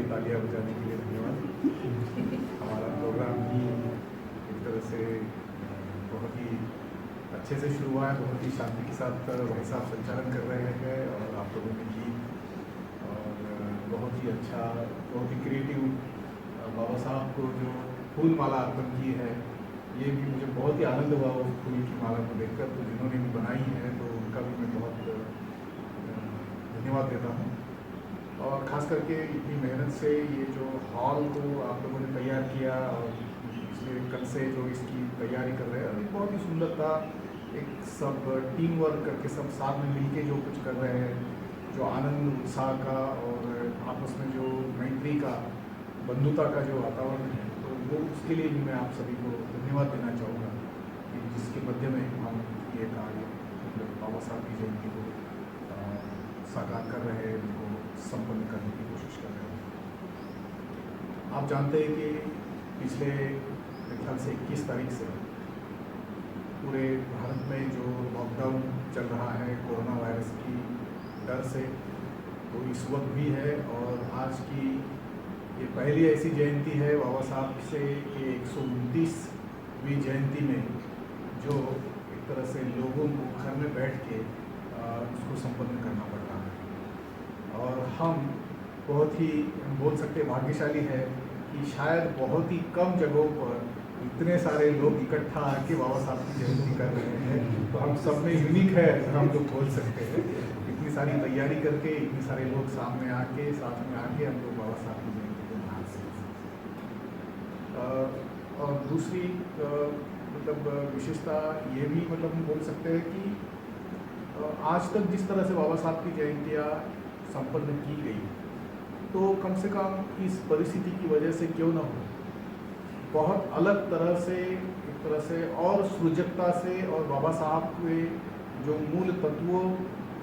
तालियां बजाने के लिए धन्यवाद। हमारा प्रोग्राम भी एक तरह से बहुत ही अच्छे से शुरू हुआ है, बहुत ही शांति के साथ भाई साहब संचालन कर रहे हैं और आप लोगों ने गीत और बहुत ही अच्छा, बहुत ही क्रिएटिव बाबा साहब को जो फूल माला अर्पण की है, ये भी मुझे बहुत ही आनंद हुआ उस फूल की माला को देखकर। तो जिन्होंने भी बनाई है तो उनका भी मैं बहुत धन्यवाद देता हूँ। और ख़ास करके इतनी मेहनत से ये जो हॉल को आप लोगों ने तैयार किया और पिछले कल से जो इसकी तैयारी कर रहे हैं, और बहुत ही सुंदर था। एक सब टीम वर्क करके सब साथ में मिलके जो कुछ कर रहे हैं, जो आनंद उत्साह का और आपस में जो मैत्री का, बंधुता का जो वातावरण है, तो वो उसके लिए भी मैं आप सभी को धन्यवाद देना चाहूँगा कि जिसके मध्य में हम ये कार्य मतलब बाबा साहब की जयंती को साकार कर रहे हैं, उनको संपन्न करने की कोशिश कर रहे हैं। आप जानते हैं कि पिछले मेरे ख्याल से 21 तारीख से पूरे भारत में जो लॉकडाउन चल रहा है कोरोना वायरस की डर से, तो इस वक्त भी है। और आज की ये पहली ऐसी जयंती है बाबा साहब से कि 129वीं जयंती में जो एक तरह से लोगों को घर में बैठ के उसको संपन्न करना पड़ रहा है। और हम बहुत ही बोल सकते भाग्यशाली है कि शायद बहुत ही कम जगहों पर इतने सारे लोग इकट्ठा आके बाबा साहब की जयंती कर रहे हैं। तो हम सब में यूनिक है, हम लोग बोल सकते हैं। इतनी सारी तैयारी करके इतने सारे लोग सामने आके साथ में आके हम लोग बाबा साहब की जयंती को मना सकते हैं। और दूसरी मतलब विशेषता ये भी मतलब हम बोल सकते हैं कि आज तक जिस तरह से बाबा साहब की जयंतियाँ संपन्न की गई, तो कम से कम इस परिस्थिति की वजह से क्यों न हो, बहुत अलग तरह से, एक तरह से और सृजकता से, और बाबा साहब के जो मूल तत्वों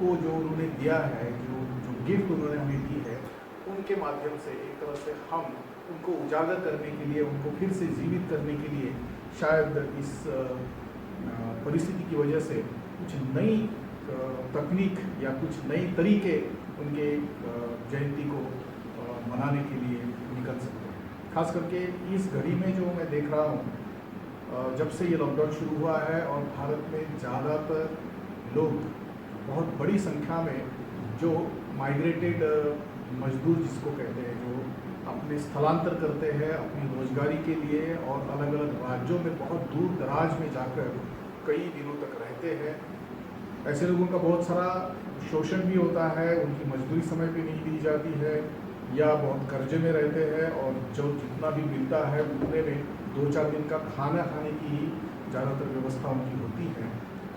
को जो उन्होंने दिया है, जो गिफ्ट उन्होंने हमें दी है, उनके माध्यम से एक तरह से हम उनको उजागर करने के लिए, उनको फिर से जीवित करने के लिए शायद इस परिस्थिति की वजह से कुछ नई तकनीक या कुछ नए तरीके उनके जयंती को मनाने के लिए निकल सकते हैं। खास करके इस घड़ी में जो मैं देख रहा हूँ, जब से ये लॉकडाउन शुरू हुआ है और भारत में ज़्यादातर लोग, बहुत बड़ी संख्या में जो माइग्रेटेड मजदूर जिसको कहते हैं, जो अपने स्थलांतर करते हैं अपनी रोजगारी के लिए और अलग अलग राज्यों में बहुत दूर दराज में जाकर कई दिनों तक रहते हैं, ऐसे लोगों का बहुत सारा शोषण भी होता है, उनकी मजदूरी समय पे नहीं दी जाती है या बहुत कर्जे में रहते हैं, और जो जितना भी मिलता है उतने में 2-4 दिन का खाना खाने की ही ज़्यादातर व्यवस्था उनकी होती है।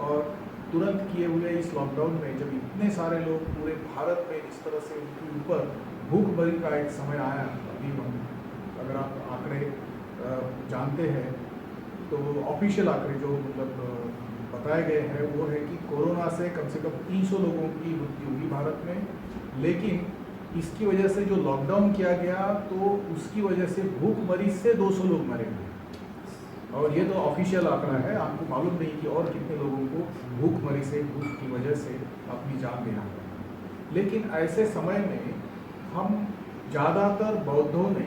और तुरंत किए हुए इस लॉकडाउन में जब इतने सारे लोग पूरे भारत में इस तरह से उनके ऊपर भूखमरी का एक समय आया, अभी हम अगर आप आंकड़े जानते हैं तो ऑफिशियल आंकड़े जो मतलब बताए गए हैं वो है कि कोरोना से कम 300 लोगों की मृत्यु हुई भारत में, लेकिन इसकी वजह से जो लॉकडाउन किया गया तो उसकी वजह से भूखमरी से 200 लोग मरे हुए। और ये तो ऑफिशियल आंकड़ा है, आपको मालूम नहीं कि और कितने लोगों को भूखमरी से, भूख की वजह से अपनी जान देना पड़ा। लेकिन ऐसे समय में हम ज़्यादातर बौद्धों ने,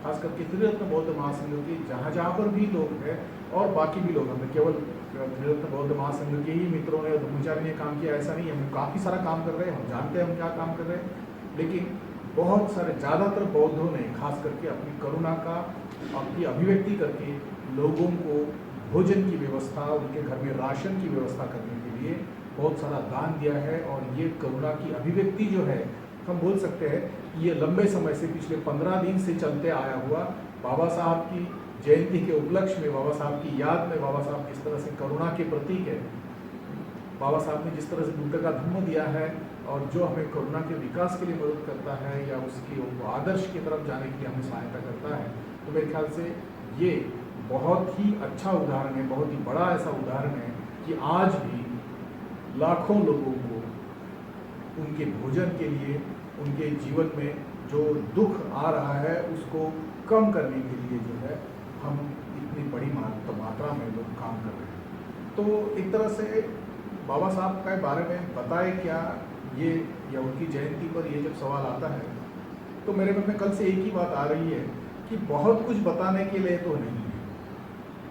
खास करके त्रिरत्न बौद्ध महासंघ के जहाँ पर भी लोग हैं और बाकी भी लोग, हमें केवल त्रिरत्न बौद्ध महासंघ के ही मित्रों ने, ब्रह्मचारी ने काम किया ऐसा नहीं, हम काफ़ी सारा काम कर रहे हैं, हम जानते हैं हम क्या काम कर रहे हैं, लेकिन बहुत सारे ज़्यादातर बौद्धों ने खास करके अपनी करुणा का, अपनी अभिव्यक्ति करके लोगों को भोजन की व्यवस्था, उनके घर में राशन की व्यवस्था करने के लिए बहुत सारा दान दिया है। और ये करुणा की अभिव्यक्ति जो है, हम बोल सकते हैं ये लंबे समय से, पिछले 15 दिन से चलते आया हुआ, बाबा साहब की जयंती के उपलक्ष्य में, बाबा साहब की याद में, बाबा साहब जिस तरह से करुणा के प्रतीक है, बाबा साहब ने जिस तरह से बुद्ध का धम्म दिया है और जो हमें करुणा के विकास के लिए मदद करता है या उसकी आदर्श की तरफ जाने के लिए हमें सहायता करता है, तो मेरे ख्याल से ये बहुत ही अच्छा उदाहरण है, बहुत ही बड़ा ऐसा उदाहरण है कि आज भी लाखों लोगों को उनके भोजन के लिए, उनके जीवन में जो दुख आ रहा है उसको कम करने के लिए जो है हम इतनी बड़ी मात्रा में लोग काम कर रहे हैं। तो एक तरह से बाबा साहब के बारे में बताए क्या ये, या उनकी जयंती पर ये जब सवाल आता है तो मेरे मन में कल से एक ही बात आ रही है कि बहुत कुछ बताने के लिए तो नहीं है,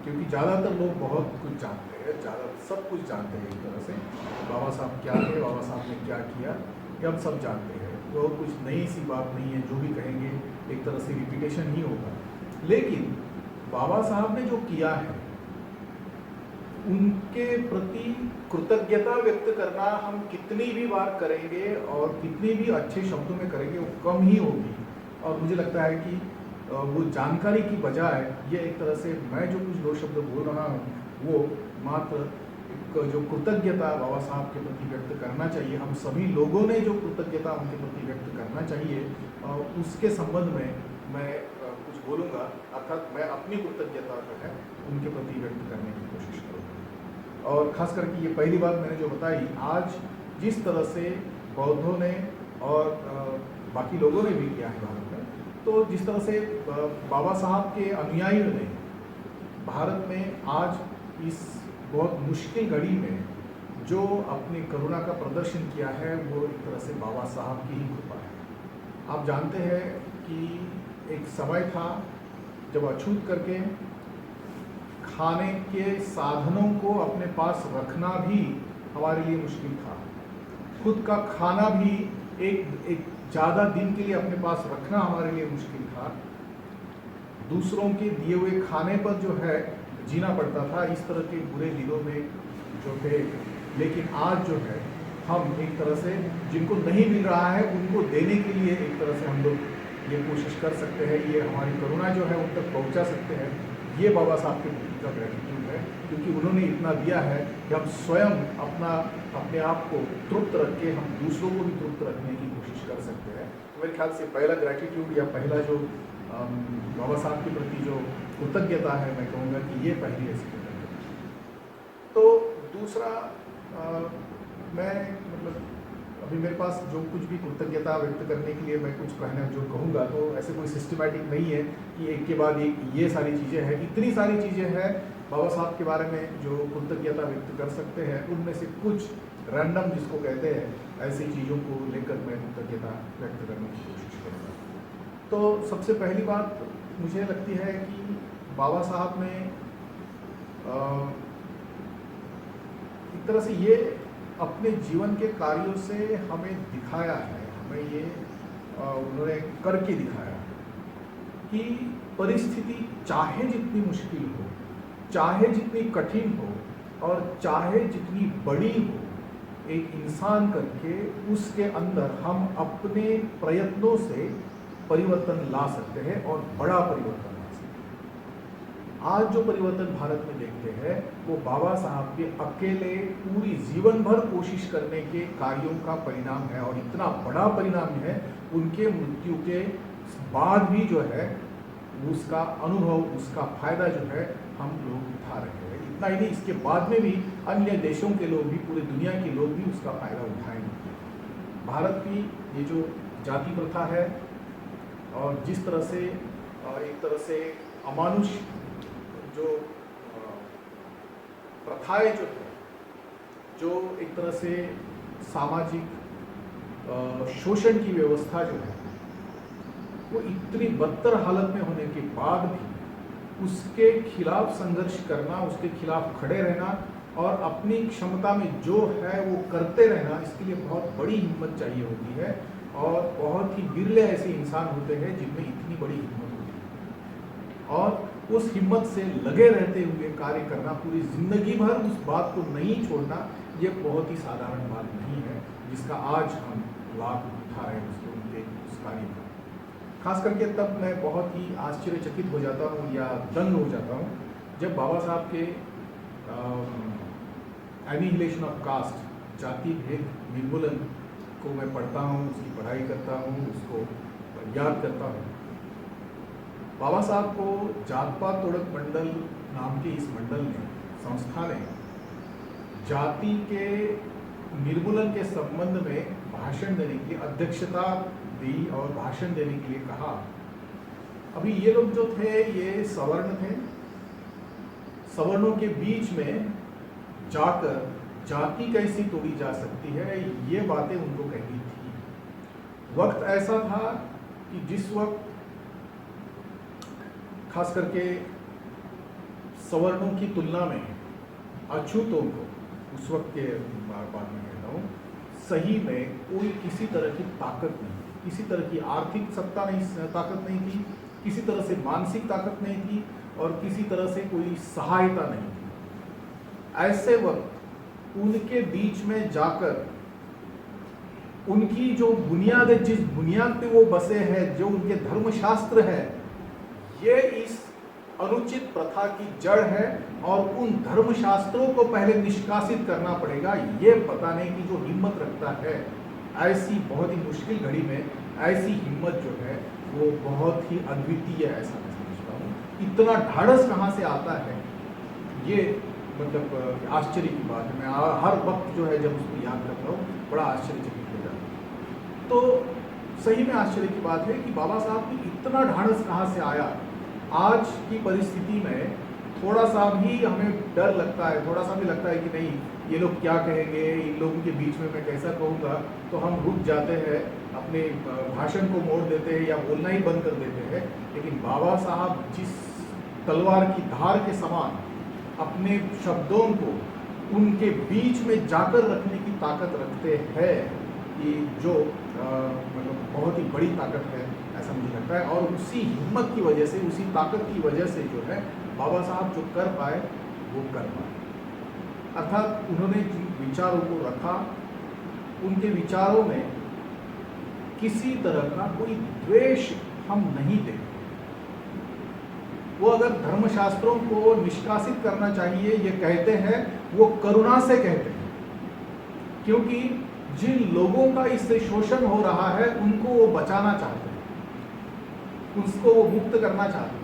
क्योंकि ज़्यादातर लोग बहुत कुछ जानते हैं, ज़्यादा सब कुछ जानते हैं एक तरह से। बाबा साहब क्या थे, बाबा साहब ने क्या किया, ये हम सब जानते हैं, तो कुछ नई सी बात नहीं है। जो भी कहेंगे एक तरह से रिपीटेशन ही होगा। लेकिन बाबा साहब ने जो किया है उनके प्रति कृतज्ञता व्यक्त करना हम कितनी भी बार करेंगे और कितनी भी अच्छे शब्दों में करेंगे वो कम ही होगी। और मुझे लगता है कि वो जानकारी की बजाय ये एक तरह से मैं जो कुछ दो शब्द बोल रहा हूँ वो मात्र एक जो कृतज्ञता बाबा साहब के प्रति व्यक्त करना चाहिए, हम सभी लोगों ने जो कृतज्ञता उनके प्रति व्यक्त करना चाहिए, उसके संबंध में मैं कुछ बोलूँगा। अर्थात मैं अपनी कृतज्ञता जो है उनके प्रति व्यक्त करने की कोशिश करूँगा। और ख़ास करके ये पहली बात मैंने जो बताई, आज जिस तरह से बौद्धों ने और बाकी लोगों ने भी किया है भारत में, तो जिस तरह से बाबा साहब के अनुयायियों ने भारत में आज इस बहुत मुश्किल घड़ी में जो अपनी करुणा का प्रदर्शन किया है वो एक तरह से बाबा साहब की ही कृपा है। आप जानते हैं कि एक समय था जब अछूत करके खाने के साधनों को अपने पास रखना भी हमारे लिए मुश्किल था। खुद का खाना भी एक ज़्यादा दिन के लिए अपने पास रखना हमारे लिए मुश्किल था। दूसरों के दिए हुए खाने पर जो है जीना पड़ता था। इस तरह के बुरे दिनों में जो थे, लेकिन आज जो है हम एक तरह से जिनको नहीं मिल रहा है उनको देने के लिए एक तरह से हम लोग ये कोशिश कर सकते हैं, ये हमारी करुणा जो है उन तक पहुंचा सकते हैं। ये बाबा साहब के प्रति का ग्रेटिट्यूड है, क्योंकि उन्होंने इतना दिया है कि हम स्वयं अपने आप को तृप्त रख के हम दूसरों को भी तृप्त रखने की कोशिश कर सकते हैं। तो मेरे ख्याल से पहला ग्रेटिट्यूड या पहला जो बाबा साहब के प्रति जो कृतज्ञता है, मैं कहूँगा कि ये पहली ऐसी कृतज्ञता। तो दूसरा मैं मतलब अभी मेरे पास जो कुछ भी कृतज्ञता व्यक्त करने के लिए मैं कुछ कहना जो कहूँगा, तो ऐसे कोई सिस्टमैटिक नहीं है कि एक के बाद एक ये सारी चीज़ें हैं। इतनी सारी चीज़ें हैं बाबा साहब के बारे में जो कृतज्ञता व्यक्त कर सकते हैं। उनमें से कुछ रैंडम जिसको कहते हैं ऐसी चीज़ों को लेकर मैं कृतज्ञता व्यक्त करने की कोशिश करूँगा। तो सबसे पहली बात मुझे लगती है कि बाबा साहब ने एक तरह से ये अपने जीवन के कार्यों से हमें दिखाया है, हमें ये उन्होंने करके दिखाया कि परिस्थिति चाहे जितनी मुश्किल हो, चाहे जितनी कठिन हो और चाहे जितनी बड़ी हो, एक इंसान करके उसके अंदर हम अपने प्रयत्नों से परिवर्तन ला सकते हैं और बड़ा परिवर्तन ला सकते हैं। आज जो परिवर्तन भारत में देखते हैं वो बाबा साहब के अकेले पूरी जीवन भर कोशिश करने के कार्यों का परिणाम है, और इतना बड़ा परिणाम है उनके मृत्यु के बाद भी जो है उसका अनुभव, उसका फायदा जो है हम लोग उठा रहे हैं। इतना ही नहीं, इसके बाद में भी अन्य देशों के लोग भी, पूरी दुनिया के लोग भी उसका फायदा उठाएंगे। भारत की ये जो जाति प्रथा है और जिस तरह से एक तरह से अमानुष जो प्रथाएं जो है, जो एक तरह से सामाजिक शोषण की व्यवस्था जो है वो इतनी बदतर हालत में होने के बाद भी उसके खिलाफ संघर्ष करना, उसके खिलाफ खड़े रहना और अपनी क्षमता में जो है वो करते रहना, इसके लिए बहुत बड़ी हिम्मत चाहिए होती है। और बहुत ही बिरले ऐसे इंसान होते हैं जिनमें इतनी बड़ी हिम्मत होती है, और उस हिम्मत से लगे रहते हुए कार्य करना, पूरी जिंदगी भर उस बात को नहीं छोड़ना, ये बहुत ही साधारण बात नहीं है जिसका आज हम लाभ उठा रहे हैं उनके उस कार्य का। खास करके तब मैं बहुत ही आश्चर्यचकित हो जाता हूँ या दंग हो जाता हूँ जब बाबा साहब के एनिहिलेशन ऑफ कास्ट, जाति भेद निर्मूलन को मैं पढ़ता हूँ, उसकी पढ़ाई करता हूँ, उसको याद करता हूँ। बाबा साहब को जात पात तोड़क मंडल नाम के इस मंडल ने, संस्था ने जाति के निर्मूलन के संबंध में भाषण देने के लिए अध्यक्षता दी और भाषण देने के लिए कहा। अभी ये लोग जो थे ये सवर्ण थे, सवर्णों के बीच में जाकर जाति कैसी तोड़ी जा सकती है, ये बातें उनको कहनी थी। वक्त ऐसा था कि जिस वक्त खास करके सवर्णों की तुलना में अछूतों को, उस वक्त के बात में कहता हूँ, सही में कोई किसी तरह की ताकत नहीं, किसी तरह की आर्थिक सत्ता नहीं, ताकत नहीं थी, किसी तरह से मानसिक ताकत नहीं थी और किसी तरह से कोई सहायता नहीं थी। ऐसे वक्त उनके बीच में जाकर उनकी जो बुनियाद है, जिस बुनियाद पे वो बसे हैं, जो उनके धर्मशास्त्र है, ये इस अनुचित प्रथा की जड़ है और उन धर्मशास्त्रों को पहले निष्कासित करना पड़ेगा। ये बताने की जो हिम्मत रखता है, ऐसी बहुत ही मुश्किल घड़ी में ऐसी हिम्मत जो है वो बहुत ही अद्वितीय है, ऐसा मैं समझता हूँ। इतना ढाढ़स कहाँ से आता है, ये मतलब आश्चर्य की बात है। मैं हर वक्त जो है जब उसको याद करता हूँ बड़ा आश्चर्यचकित हो जाता हूँ। तो सही में आश्चर्य की बात है कि बाबा साहब की इतना ढाढ़स कहाँ से आया। आज की परिस्थिति में थोड़ा सा भी हमें डर लगता है, थोड़ा सा भी लगता है कि नहीं ये लोग क्या कहेंगे, इन लोगों के बीच में मैं कैसा कहूँगा, तो हम रुक जाते हैं, अपने भाषण को मोड़ देते हैं या बोलना ही बंद कर देते हैं। लेकिन बाबा साहब जिस तलवार की धार के समान अपने शब्दों को उनके बीच में जाकर रखने की ताकत रखते हैं, कि जो मतलब बहुत ही बड़ी ताकत है, ऐसा मुझे लगता है। और उसी हिम्मत की वजह से, उसी ताकत की वजह से जो है बाबा साहब जो कर पाए वो कर पाए। अर्थात उन्होंने जिन विचारों को रखा, उनके विचारों में किसी तरह का कोई द्वेष हम नहीं देखते। वो अगर धर्मशास्त्रों को निष्कासित करना चाहिए, ये कहते हैं, वो करुणा से कहते हैं, क्योंकि जिन लोगों का इससे शोषण हो रहा है उनको वो बचाना चाहते हैं, उसको वो मुक्त करना चाहते हैं।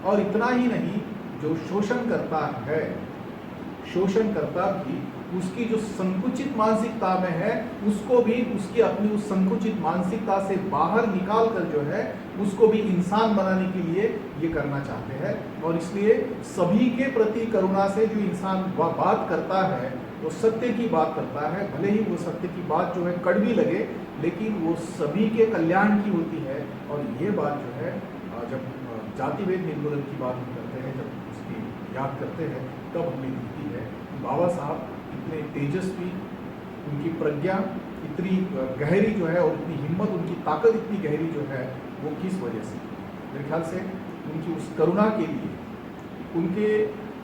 और इतना ही नहीं, जो शोषण करता है, शोषण करता भी उसकी जो संकुचित मानसिकता में है, उसको भी उसकी अपनी उस संकुचित मानसिकता से बाहर निकाल कर जो है उसको भी इंसान बनाने के लिए ये करना चाहते हैं। और इसलिए सभी के प्रति करुणा से जो इंसान बात करता है, वो सत्य की बात करता है, भले ही वो सत्य की बात जो है कड़वी लगे, लेकिन वो सभी के कल्याण की होती है। और ये बात जो है जब जातिभेद निर्मूलन की बात हम करते हैं, जब उसकी याद करते हैं, तब हमें दिखती है कि बाबा साहब इतने तेजस्वी, उनकी प्रज्ञा इतनी गहरी जो है और इतनी हिम्मत, उनकी ताकत इतनी गहरी जो है, वो किस वजह से, मेरे ख्याल से उनकी उस करुणा के लिए, उनके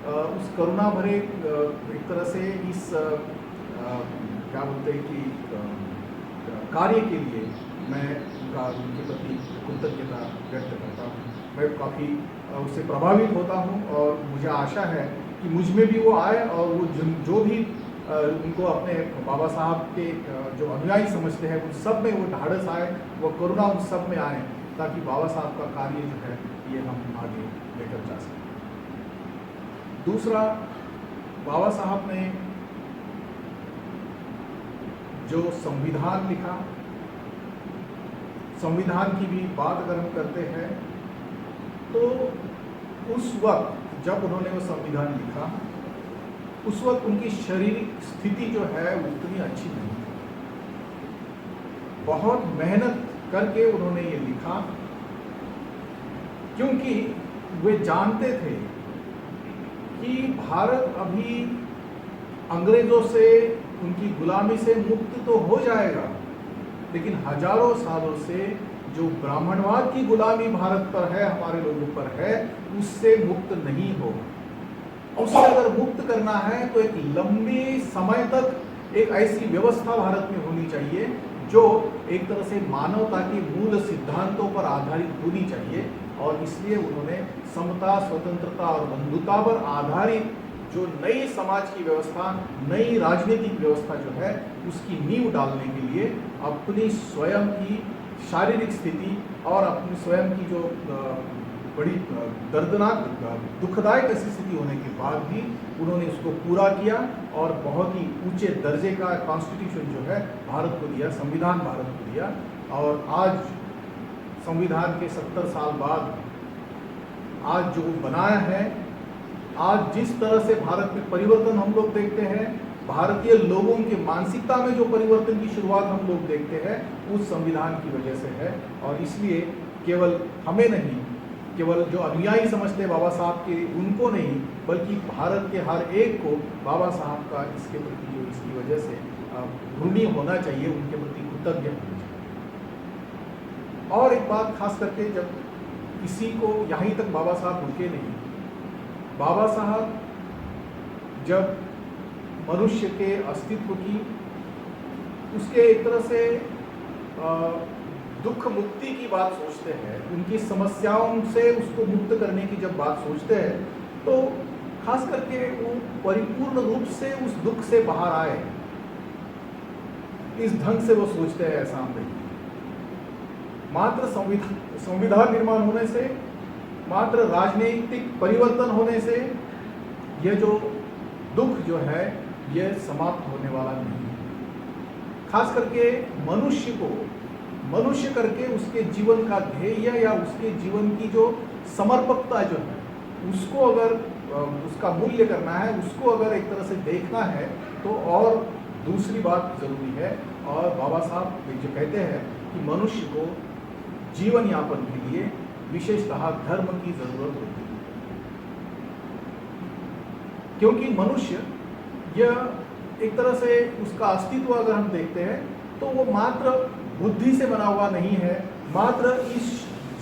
उस करुणा भरे एक तरह से इस क्या बोलते हैं कि कार्य के लिए मैं उनके प्रति कृतज्ञता व्यक्त करता हूँ। मैं काफ़ी उससे प्रभावित होता हूँ और मुझे आशा है कि मुझ में भी वो आए और वो जो भी उनको अपने बाबा साहब के जो अनुयायी समझते हैं, उन सब में वो ढाढ़स आए, वो करुणा उन सब में आए, ताकि बाबा साहब का कार्य जो है ये हम आगे लेकर जा सकें। दूसरा, बाबा साहब ने जो संविधान लिखा, संविधान की भी बात अगर हम करते हैं तो उस वक्त जब उन्होंने वो संविधान लिखा, उस वक्त उनकी शारीरिक स्थिति जो है वो इतनी अच्छी नहीं थी। बहुत मेहनत करके उन्होंने ये लिखा, क्योंकि वे जानते थे कि भारत अभी अंग्रेजों से, उनकी गुलामी से मुक्त तो हो जाएगा, लेकिन हजारों सालों से जो ब्राह्मणवाद की गुलामी भारत पर है, हमारे लोगों पर है, उससे मुक्त नहीं होगा। उससे अगर मुक्त करना है तो एक लंबे समय तक एक ऐसी व्यवस्था भारत में होनी चाहिए जो एक तरह से मानवता के मूल सिद्धांतों पर आधारित होनी चाहिए। और इसलिए उन्होंने समता, स्वतंत्रता और बंधुता पर आधारित जो नई समाज की व्यवस्था, नई राजनीतिक व्यवस्था जो है, उसकी नींव डालने के लिए अपनी स्वयं की शारीरिक स्थिति और अपनी स्वयं की जो बड़ी दर्दनाक, दुखदायक ऐसी स्थिति होने के बाद भी उन्होंने उसको पूरा किया और बहुत ही ऊंचे दर्जे का कॉन्स्टिट्यूशन जो है भारत को दिया, संविधान भारत को दिया। और आज संविधान के 70 साल बाद आज जो बनाया है, आज जिस तरह से भारत में परिवर्तन हम लोग देखते हैं, भारतीय लोगों के मानसिकता में जो परिवर्तन की शुरुआत हम लोग देखते हैं उस संविधान की वजह से है। और इसलिए केवल हमें नहीं, केवल जो अनुयायी समझते हैं बाबा साहब के उनको नहीं, बल्कि भारत के हर एक को बाबा साहब का इसके प्रति जो इसकी वजह से ऋणी होना चाहिए, उनके प्रति कृतज्ञ होना चाहिए। और एक बात खास करके, जब किसी को यहीं तक बाबा साहब रुके नहीं, बाबा साहब जब मनुष्य के अस्तित्व की, उसके एक तरह से दुख मुक्ति की बात सोचते हैं, उनकी समस्याओं से उसको मुक्त करने की जब बात सोचते हैं, तो खास करके वो परिपूर्ण रूप से उस दुख से बाहर आए, इस ढंग से वो सोचते हैं। ऐसा हम नहीं, मात्र संविधान निर्माण होने से, मात्र राजनीतिक परिवर्तन होने से यह जो दुख जो है यह समाप्त होने वाला नहीं है। खास करके मनुष्य को मनुष्य करके उसके जीवन का ध्येय या उसके जीवन की जो समर्पकता जो है, उसको अगर उसका मूल्य करना है, उसको अगर एक तरह से देखना है, तो और दूसरी बात जरूरी है। और बाबा साहब जो कहते हैं कि मनुष्य को जीवन यापन के लिए विशेषतः धर्म की जरूरत होती है, क्योंकि मनुष्य यह एक तरह से उसका अस्तित्व अगर हम देखते हैं तो वो मात्र बुद्धि से बना हुआ नहीं है, मात्र इस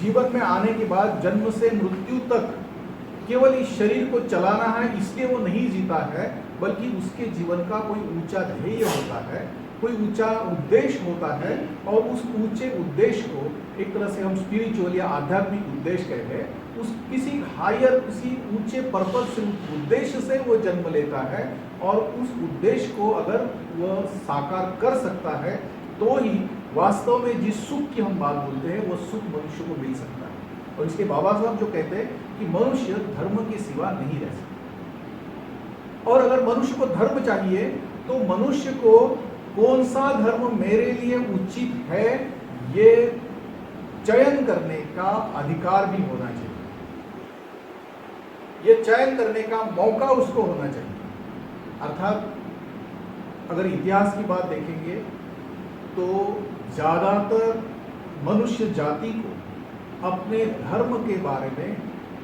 जीवन में आने के बाद जन्म से मृत्यु तक केवल इस शरीर को चलाना है इसलिए वो नहीं जीता है, बल्कि उसके जीवन का कोई ऊंचा ध्येय होता है, कोई ऊंचा उद्देश्य होता है। और उस ऊंचे उद्देश्य को एक तरह से हम स्पिरिचुअल या आध्यात्मिक उद्देश्य कहते हैं, उस किसी हायर, किसी ऊंचे पर्पज से, उद्देश्य से वो जन्म लेता है। और उस उद्देश्य को अगर वह साकार कर सकता है तो ही वास्तव में जिस सुख की हम बात बोलते हैं वो सुख मनुष्य को मिल सकता है। और इसके बाबा साहब जो कहते हैं कि मनुष्य धर्म के सिवा नहीं रह सकता, और अगर मनुष्य को धर्म चाहिए तो मनुष्य को कौन सा धर्म मेरे लिए उचित है ये चयन करने का अधिकार भी होना चाहिए, ये चयन करने का मौका उसको होना चाहिए। अर्थात अगर इतिहास की बात देखेंगे तो ज़्यादातर मनुष्य जाति को अपने धर्म के बारे में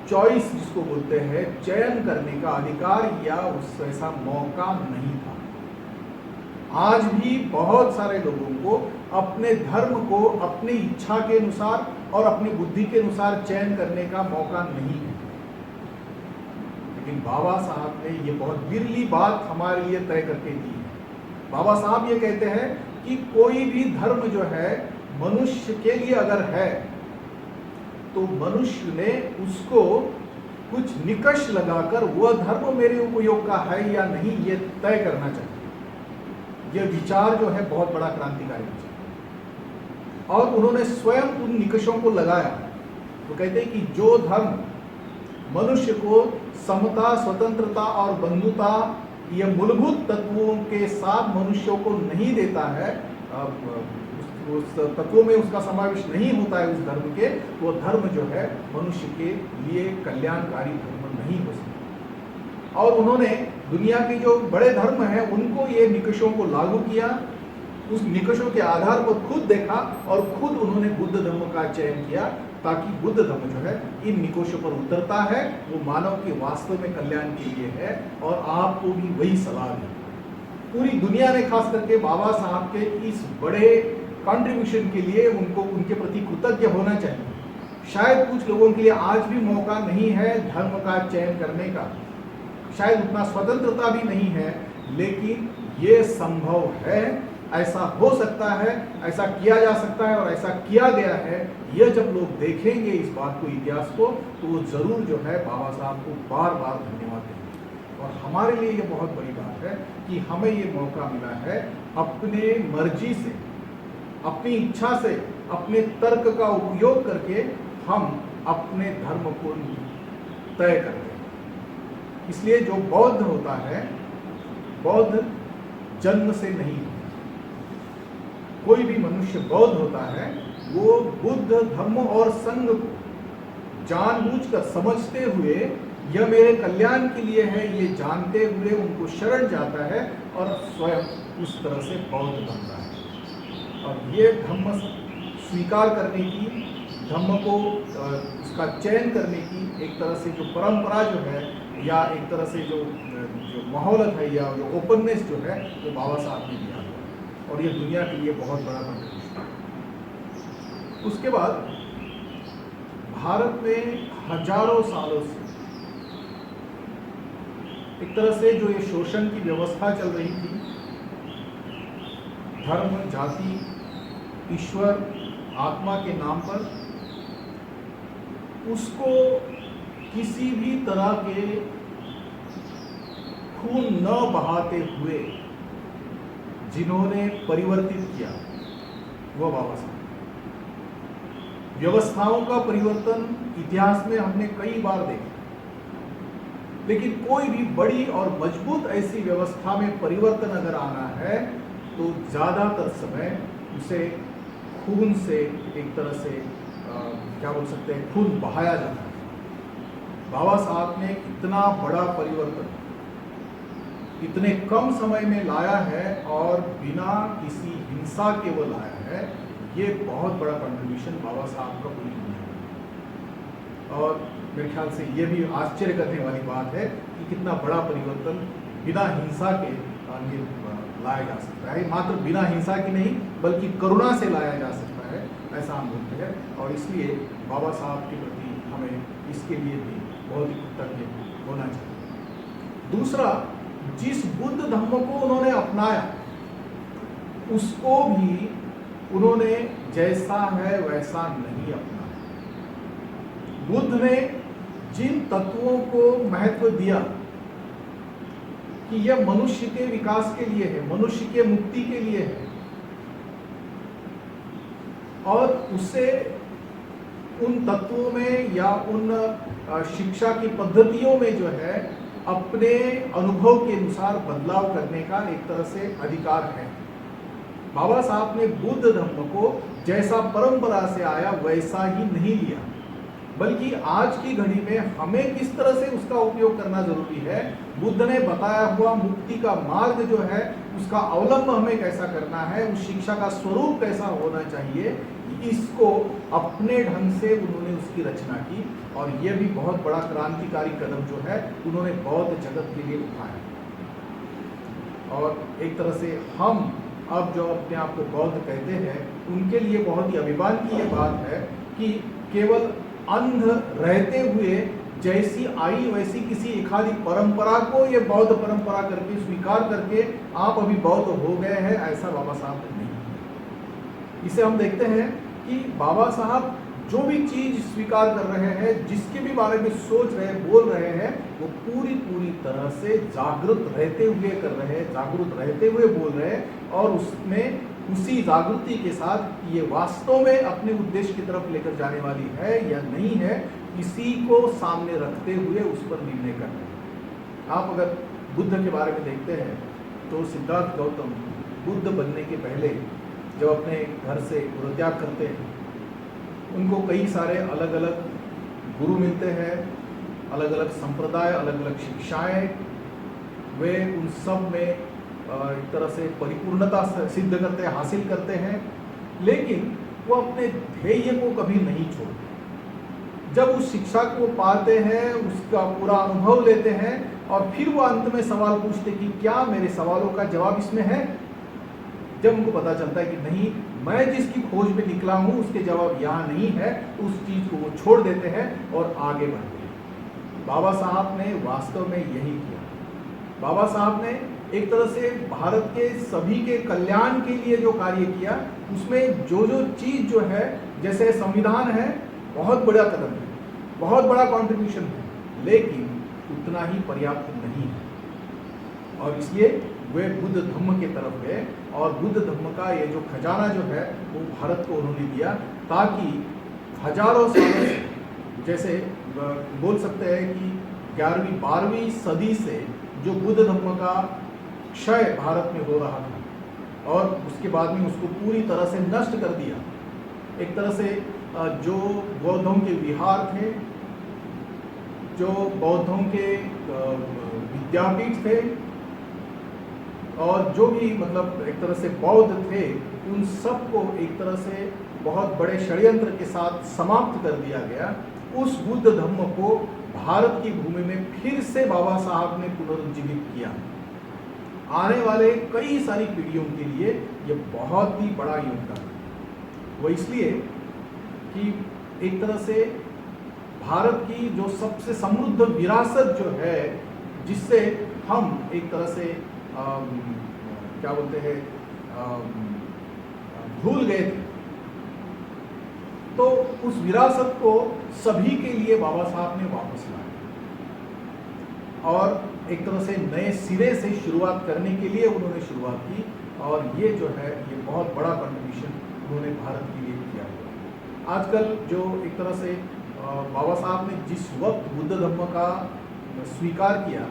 चॉइस जिसको बोलते हैं, चयन करने का अधिकार या उस ऐसा मौका नहीं था। आज भी बहुत सारे लोगों को अपने धर्म को अपनी इच्छा के अनुसार और अपनी बुद्धि के अनुसार चयन करने का मौका नहीं है। लेकिन बाबा साहब ने ये बहुत बिरली बात हमारे लिए तय करके दी है। बाबा साहब ये कहते हैं कि कोई भी धर्म जो है मनुष्य के लिए अगर है तो मनुष्य ने उसको कुछ निकष लगाकर वह धर्म मेरे उपयोग का है या नहीं ये तय करना चाहिए। यह विचार जो है बहुत बड़ा क्रांतिकारी विचार, और उन्होंने स्वयं उन निकषों को लगाया। वो कहते हैं कि जो धर्म मनुष्य को समता, स्वतंत्रता और बंधुता ये मूलभूत तत्वों के साथ मनुष्यों को नहीं देता है, उस तत्वों में उसका समावेश नहीं होता है उस धर्म के, वो धर्म जो है मनुष्य के लिए कल्याणकारी धर्म नहीं हो सकता। और उन्होंने दुनिया के जो बड़े धर्म हैं उनको ये निकषों को लागू किया, उस निकषों के आधार पर खुद देखा और खुद उन्होंने बुद्ध धर्म का चयन किया, ताकि बुद्ध धर्म जो है इन निकषों पर उतरता है, वो मानव के वास्तव में कल्याण के लिए है। और आपको भी वही सलाह दी। पूरी दुनिया ने खास करके बाबा साहब के इस बड़े कंट्रीब्यूशन के लिए उनको उनके प्रति कृतज्ञ होना चाहिए। शायद कुछ लोगों के लिए आज भी मौका नहीं है धर्म का चयन करने का, शायद उतना स्वतंत्रता भी नहीं है, लेकिन ये संभव है, ऐसा हो सकता है, ऐसा किया जा सकता है और ऐसा किया गया है। यह जब लोग देखेंगे इस बात को, इतिहास को, तो वो जरूर जो है बाबा साहब को बार बार धन्यवाद देंगे। और हमारे लिए ये बहुत बड़ी बात है कि हमें ये मौका मिला है अपने मर्जी से, अपनी इच्छा से, अपने तर्क का उपयोग करके हम अपने धर्म को तय करते हैं। इसलिए जो बौद्ध होता है, बौद्ध जन्म से नहीं होता। कोई भी मनुष्य बौद्ध होता है वो बुद्ध धर्म और संघ को जानबूझकर समझते हुए यह मेरे कल्याण के लिए है, ये जानते हुए उनको शरण जाता है और स्वयं उस तरह से बौद्ध बनता है। और ये धम्म स्वीकार करने की, धम्म को उसका चयन करने की एक तरह से जो परंपरा जो है, या एक तरह से जो माहौलत है, या जो ओपननेस जो है, वो बाबा साहब ने दिया है और ये दुनिया के लिए बहुत बड़ा कंट्रीब्यूशन है। उसके बाद भारत में हजारों सालों से एक तरह से जो ये शोषण की व्यवस्था चल रही थी, धर्म, जाति, ईश्वर, आत्मा के नाम पर, उसको किसी भी तरह के खून न बहाते हुए जिन्होंने परिवर्तित किया, वह बाबा साहब। व्यवस्थाओं का परिवर्तन इतिहास में हमने कई बार देखा, लेकिन कोई भी बड़ी और मजबूत ऐसी व्यवस्था में परिवर्तन अगर आना है तो ज़्यादातर समय उसे खून से एक तरह से क्या बोल सकते हैं, खून बहाया जाता है। बाबा साहब ने इतना बड़ा परिवर्तन इतने कम समय में लाया है और बिना किसी हिंसा के वो लाया है। ये बहुत बड़ा कंट्रीब्यूशन बाबा साहब का पूरी दुनिया में। और मेरे ख्याल से ये भी आश्चर्य करने वाली बात है कि कितना बड़ा परिवर्तन बिना हिंसा के ये लाया जा सकता है। मात्र बिना हिंसा की नहीं, बल्कि करुणा से लाया जा सकता है, ऐसा हम बोलते हैं। और इसलिए बाबा साहब के प्रति हमें इसके लिए भी बहुत ही कृतज्ञ होना चाहिए। दूसरा, जिस बुद्ध धम्म को उन्होंने अपनाया, उसको भी उन्होंने जैसा है वैसा नहीं अपनाया। बुद्ध ने जिन तत्वों को महत्व दिया कि यह मनुष्य के विकास के लिए है, मनुष्य के मुक्ति के लिए है, और उसे उन तत्वों में या उन शिक्षा की पद्धतियों में जो है अपने अनुभव के अनुसार बदलाव करने का एक तरह से अधिकार है। बाबा साहब ने बुद्ध धर्म को जैसा परंपरा से आया वैसा ही नहीं लिया, बल्कि आज की घड़ी में हमें किस तरह से उसका उपयोग करना जरूरी है, बुद्ध ने बताया हुआ मुक्ति का मार्ग जो है उसका अवलंब हमें कैसा करना है, उस शिक्षा का स्वरूप कैसा होना चाहिए, इसको अपने ढंग से उन्होंने उसकी रचना की। और यह भी बहुत बड़ा क्रांतिकारी कदम जो है उन्होंने बौद्ध जगत के लिए उठाया। और एक तरह से हम अब जो अपने आप को बौद्ध कहते हैं, उनके लिए बहुत ही अभिमान की ये बात है कि केवल अंध रहते हुए जैसी आई वैसी किसी एक आधी परंपरा को ये बौद्ध परंपरा करके स्वीकार करके आप अभी बौद्ध हो गए हैं, ऐसा बाबा साहब ने नहीं किया। इसे हम देखते हैं कि बाबा साहब जो भी चीज स्वीकार कर रहे हैं, जिसके भी बारे में सोच रहे हैं, बोल रहे हैं, वो पूरी तरह से जागरूक रहते हुए कर रहे हैं, जागरूक रहते हुए बोल रहे हैं। और उसमें उसी जागृति के साथ ये वास्तव में अपने उद्देश्य की तरफ लेकर जाने वाली है या नहीं है, इसी को सामने रखते हुए उस पर निर्णय कर रहे हैं। आप अगर बुद्ध के बारे में देखते हैं तो सिद्धार्थ गौतम बुद्ध बनने के पहले जब अपने घर से गृहत्याग करते हैं, उनको कई सारे अलग अलग गुरु मिलते हैं, अलग अलग संप्रदाय, अलग अलग शिक्षाएं, वे उन सब में एक तरह से परिपूर्णता सिद्ध करते हैं, हासिल करते हैं, लेकिन वो अपने ध्येय को कभी नहीं छोड़ते। जब उस शिक्षा को पाते हैं, उसका पूरा अनुभव लेते हैं और फिर वो अंत में सवाल पूछते कि क्या मेरे सवालों का जवाब इसमें है। जब उनको पता चलता है कि नहीं, मैं जिसकी खोज में निकला हूं उसके जवाब यहाँ नहीं है, उस चीज को वो छोड़ देते हैं और आगे बढ़ते हैं। बाबा साहब ने वास्तव में यही किया। बाबा साहब ने एक तरह से भारत के सभी के कल्याण के लिए जो कार्य किया, उसमें जो चीज जो है, जैसे संविधान है, बहुत बड़ा कदम है, बहुत बड़ा कंट्रीब्यूशन है, लेकिन उतना ही पर्याप्त नहीं है। और इसलिए वे बुद्ध धम्म के तरफ गए और बुद्ध धम्म का ये जो खजाना जो है वो भारत को उन्होंने दिया, ताकि हजारों सालों से, जैसे बोल सकते हैं कि 11वीं 12वीं सदी से जो बुद्ध धम्म का क्षय भारत में हो रहा था और उसके बाद में उसको पूरी तरह से नष्ट कर दिया। एक तरह से जो बौद्धों के विहार थे, जो बौद्धों के विद्यापीठ थे और जो भी मतलब एक तरह से बौद्ध थे, उन सबको एक तरह से बहुत बड़े षड्यंत्र के साथ समाप्त कर दिया गया। उस बुद्ध धम्म को भारत की भूमि में फिर से बाबा साहब ने पुनरुज्जीवित किया। आने वाले कई सारी पीढ़ियों के लिए ये बहुत ही बड़ा योगदान है। वो इसलिए कि एक तरह से भारत की जो सबसे समृद्ध विरासत जो है, जिससे हम एक तरह से क्या बोलते हैं भूल गए थे, तो उस विरासत को सभी के लिए बाबा साहब ने वापस लाया और एक तरह से नए सिरे से शुरुआत करने के लिए उन्होंने शुरुआत की। और ये जो है ये बहुत बड़ा कंट्रीब्यूशन उन्होंने भारत के लिए किया। आजकल जो एक तरह से बाबा साहब ने जिस वक्त बुद्ध धम्म का स्वीकार किया,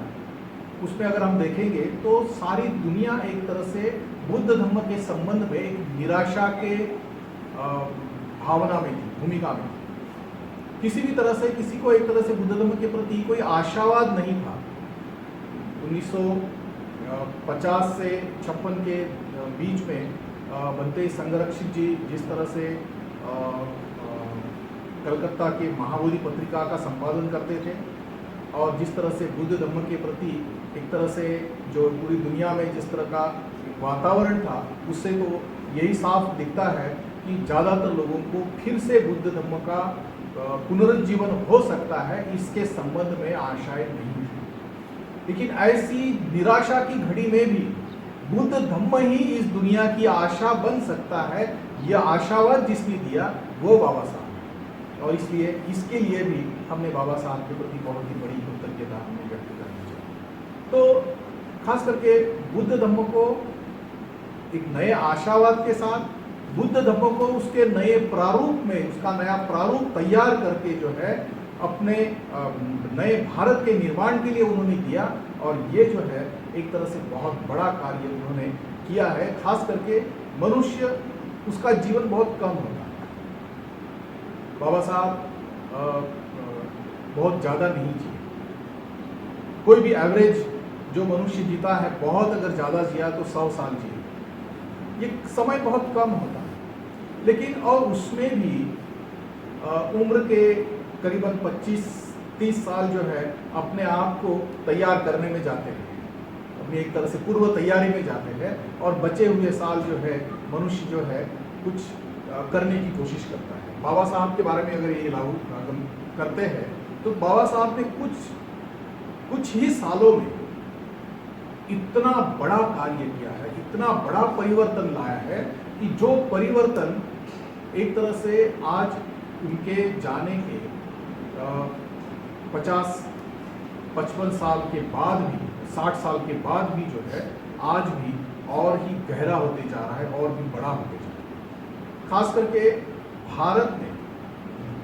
उसमें अगर हम देखेंगे तो सारी दुनिया एक तरह से बुद्ध धम्म के संबंध में एक निराशा के भावना में थी, भूमिका में थी। किसी भी तरह से किसी को एक तरह से बुद्ध धम्म के प्रति कोई आशावाद नहीं था। 1950 से 56 के बीच में बनते संरक्षित जी जिस तरह से कलकत्ता के महाबोधि पत्रिका का संपादन करते थे और जिस तरह से बुद्ध धम्म के प्रति एक तरह से जो पूरी दुनिया में जिस तरह का वातावरण था, उससे तो यही साफ दिखता है कि ज़्यादातर लोगों को फिर से बुद्ध धम्म का पुनरुज्जीवन हो सकता है, इसके संबंध में आशाएं नहीं थी। लेकिन ऐसी निराशा की घड़ी में भी बुद्ध धम्म ही इस दुनिया की आशा बन सकता है, यह आशावाद जिसने दिया वो बाबा साहब। और इसलिए इसके लिए भी हमने बाबा साहब के प्रति बहुत ही बड़ी कृतज्ञता हमें व्यक्त करनी चाहिए। तो खास करके बुद्ध धम्म को एक नए आशावाद के साथ, बुद्ध धम्म को उसके नए प्रारूप में, उसका नया प्रारूप तैयार करके जो है अपने नए भारत के निर्माण के लिए उन्होंने किया। और ये जो है एक तरह से बहुत बड़ा कार्य उन्होंने किया है। खास करके मनुष्य उसका जीवन बहुत कम होता है। बाबा साहब बहुत ज़्यादा नहीं जिए। कोई भी एवरेज जो मनुष्य जीता है, बहुत अगर ज़्यादा जिया तो 100 साल जिए। ये समय बहुत कम होता है। लेकिन और उसमें भी उम्र के करीबन 25-30 साल जो है अपने आप को तैयार करने में जाते हैं, अपनी एक तरह से पूर्व तैयारी में जाते हैं। और बचे हुए साल जो है मनुष्य जो है कुछ करने की कोशिश करता है। बाबा साहब के बारे में अगर ये लागू करते हैं तो बाबा साहब ने कुछ ही सालों में इतना बड़ा कार्य किया है, इतना बड़ा परिवर्तन लाया है कि जो परिवर्तन एक तरह से आज उनके जाने के 50-55 साल के बाद भी, 60 साल के बाद भी जो है आज भी और ही गहरा होते जा रहा है और भी बड़ा होते जा रहा है। खास करके भारत में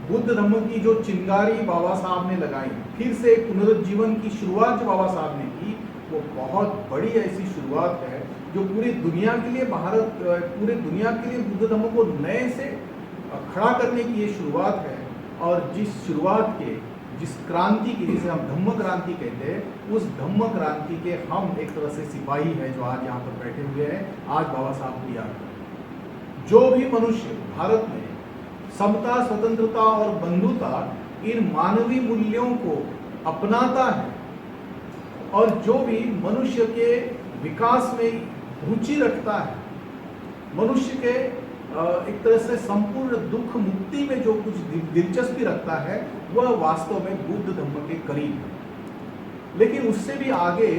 बुद्ध धम्म की जो चिंगारी बाबा साहब ने लगाई, फिर से पुनरुज्जीवन की शुरुआत जो बाबा साहब ने की, वो बहुत बड़ी ऐसी शुरुआत है जो पूरी दुनिया के लिए पूरे दुनिया के लिए बुद्ध धम्म को नए से खड़ा करने की ये शुरुआत है। और जिस क्रांति की, जिसे हम धम्म क्रांति कहते हैं, उस धम्म क्रांति के हम एक तरह से सिपाही हैं जो आज यहाँ पर बैठे हुए हैं। आज बाबा साहब की याद करें। जो भी मनुष्य भारत में समता, स्वतंत्रता और बंधुता, इन मानवीय मूल्यों को अपनाता है और जो भी मनुष्य के विकास में रुचि रखता है, मनुष्य के एक तरह से संपूर्ण दुख मुक्ति में जो कुछ दिलचस्पी रखता है, वह वास्तव में बुद्ध धम्म के करीब है। लेकिन उससे भी आगे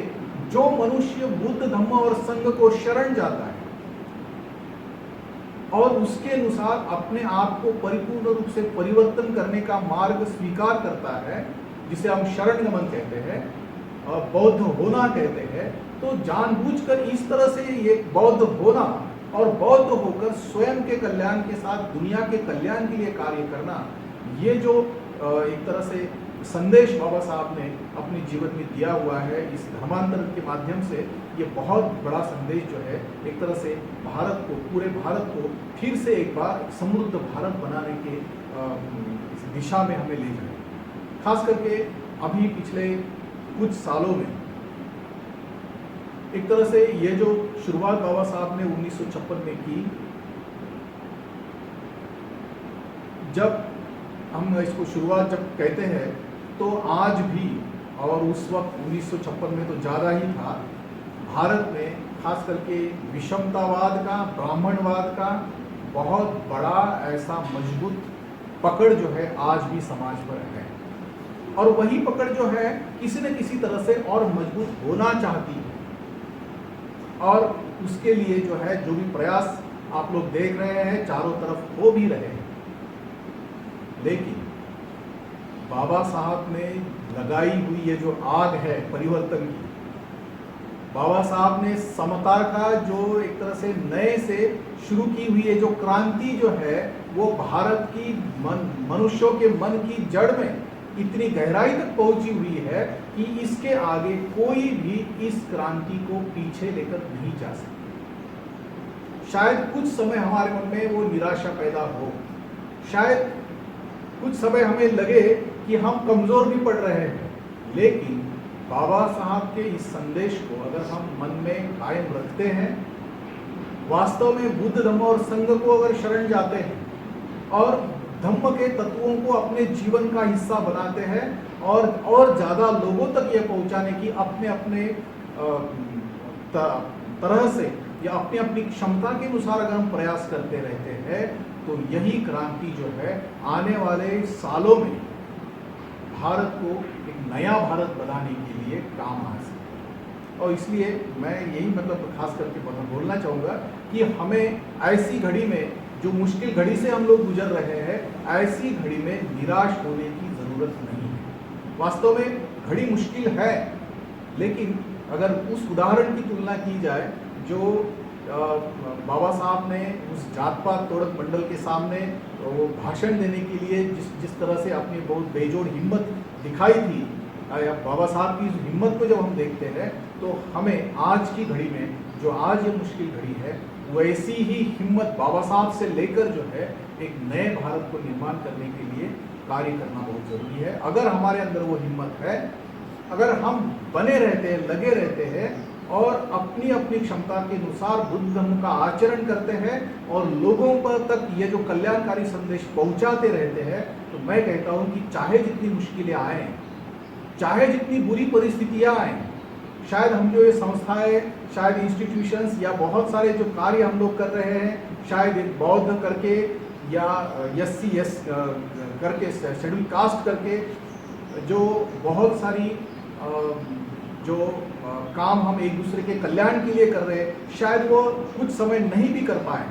जो मनुष्य बुद्ध धम्म और संघ को शरण जाता है और उसके अनुसार अपने आप को परिपूर्ण रूप से परिवर्तन करने का मार्ग स्वीकार करता है, जिसे हम शरण गमन कहते हैं, बौद्ध होना कहते हैं, तो जानबूझकर इस तरह से ये बौद्ध होना और बौद्ध होकर स्वयं के कल्याण के साथ दुनिया के कल्याण के लिए कार्य करना, ये जो एक तरह से संदेश बाबा साहब ने अपने जीवन में दिया हुआ है इस धर्मांतरण के माध्यम से, ये बहुत बड़ा संदेश जो है एक तरह से भारत को, पूरे भारत को फिर से एक बार समृद्ध भारत बनाने के इस दिशा में हमें ले जाए। खास करके अभी पिछले कुछ सालों में एक तरह से ये जो शुरुआत बाबा साहब ने 1956 में की, जब हम इसको शुरुआत जब कहते हैं तो आज भी, और उस वक्त 1956 में तो ज़्यादा ही था, भारत में खास करके विषमतावाद का, ब्राह्मणवाद का बहुत बड़ा ऐसा मजबूत पकड़ जो है आज भी समाज पर है, और वही पकड़ जो है किसी न किसी तरह से और मजबूत होना चाहती है, और उसके लिए जो है जो भी प्रयास आप लोग देख रहे हैं चारों तरफ हो भी रहे हैं। लेकिन बाबा साहब ने लगाई हुई ये जो आग है परिवर्तन की, बाबा साहब ने समता का जो एक तरह से नए से शुरू की हुई है जो क्रांति जो है, वो भारत की मनुष्यों के मन की जड़ में इतनी गहराई तक पहुंची हुई है कि इसके आगे कोई भी इस क्रांति को पीछे लेकर नहीं जा सकता। शायद कुछ समय हमारे मन में वो निराशा पैदा हो, शायद कुछ समय हमें लगे कि हम कमजोर भी पड़ रहे हैं, लेकिन बाबा साहब के इस संदेश को अगर हम मन में कायम रखते हैं, वास्तव में बुद्ध धम्म और संघ को अगर शरण जाते हैं और धम्म के तत्वों को अपने जीवन का हिस्सा बनाते हैं और ज़्यादा लोगों तक ये पहुंचाने की अपने अपने तरह से या अपनी अपनी क्षमता के अनुसार अगर हम प्रयास करते रहते हैं, तो यही क्रांति जो है आने वाले सालों में भारत को एक नया भारत बनाने के लिए काम आ सकता है। और इसलिए मैं यही मतलब खास करके बोलना चाहूँगा कि हमें ऐसी घड़ी में, जो मुश्किल घड़ी से हम लोग गुजर रहे हैं, ऐसी घड़ी में निराश होने की ज़रूरत नहीं है। वास्तव में घड़ी मुश्किल है, लेकिन अगर उस उदाहरण की तुलना की जाए जो बाबा साहब ने उस जात पात तोड़क मंडल के सामने वो भाषण देने के लिए जिस तरह से अपनी बहुत बेजोड़ हिम्मत दिखाई थी, बाबा साहब की इस हिम्मत को जब हम देखते हैं तो हमें आज की घड़ी में, जो आज ये मुश्किल घड़ी है, वैसी ही हिम्मत बाबा साहब से लेकर जो है एक नए भारत को निर्माण करने के लिए कार्य करना बहुत ज़रूरी है। अगर हमारे अंदर वो हिम्मत है, अगर हम बने रहते हैं, लगे रहते हैं और अपनी अपनी क्षमता के अनुसार बुद्ध धम्म का आचरण करते हैं और लोगों पर तक ये जो कल्याणकारी संदेश पहुंचाते रहते हैं, तो मैं कहता हूं कि चाहे जितनी मुश्किलें आए, चाहे जितनी बुरी परिस्थितियां आए, शायद हम जो ये संस्थाएं, शायद इंस्टीट्यूशंस या बहुत सारे जो कार्य हम लोग कर रहे हैं, शायद एक बौद्ध करके या SC करके, शेड्यूल कास्ट करके जो बहुत सारी जो काम हम एक दूसरे के कल्याण के लिए कर रहे हैं, शायद वो कुछ समय नहीं भी कर पाए,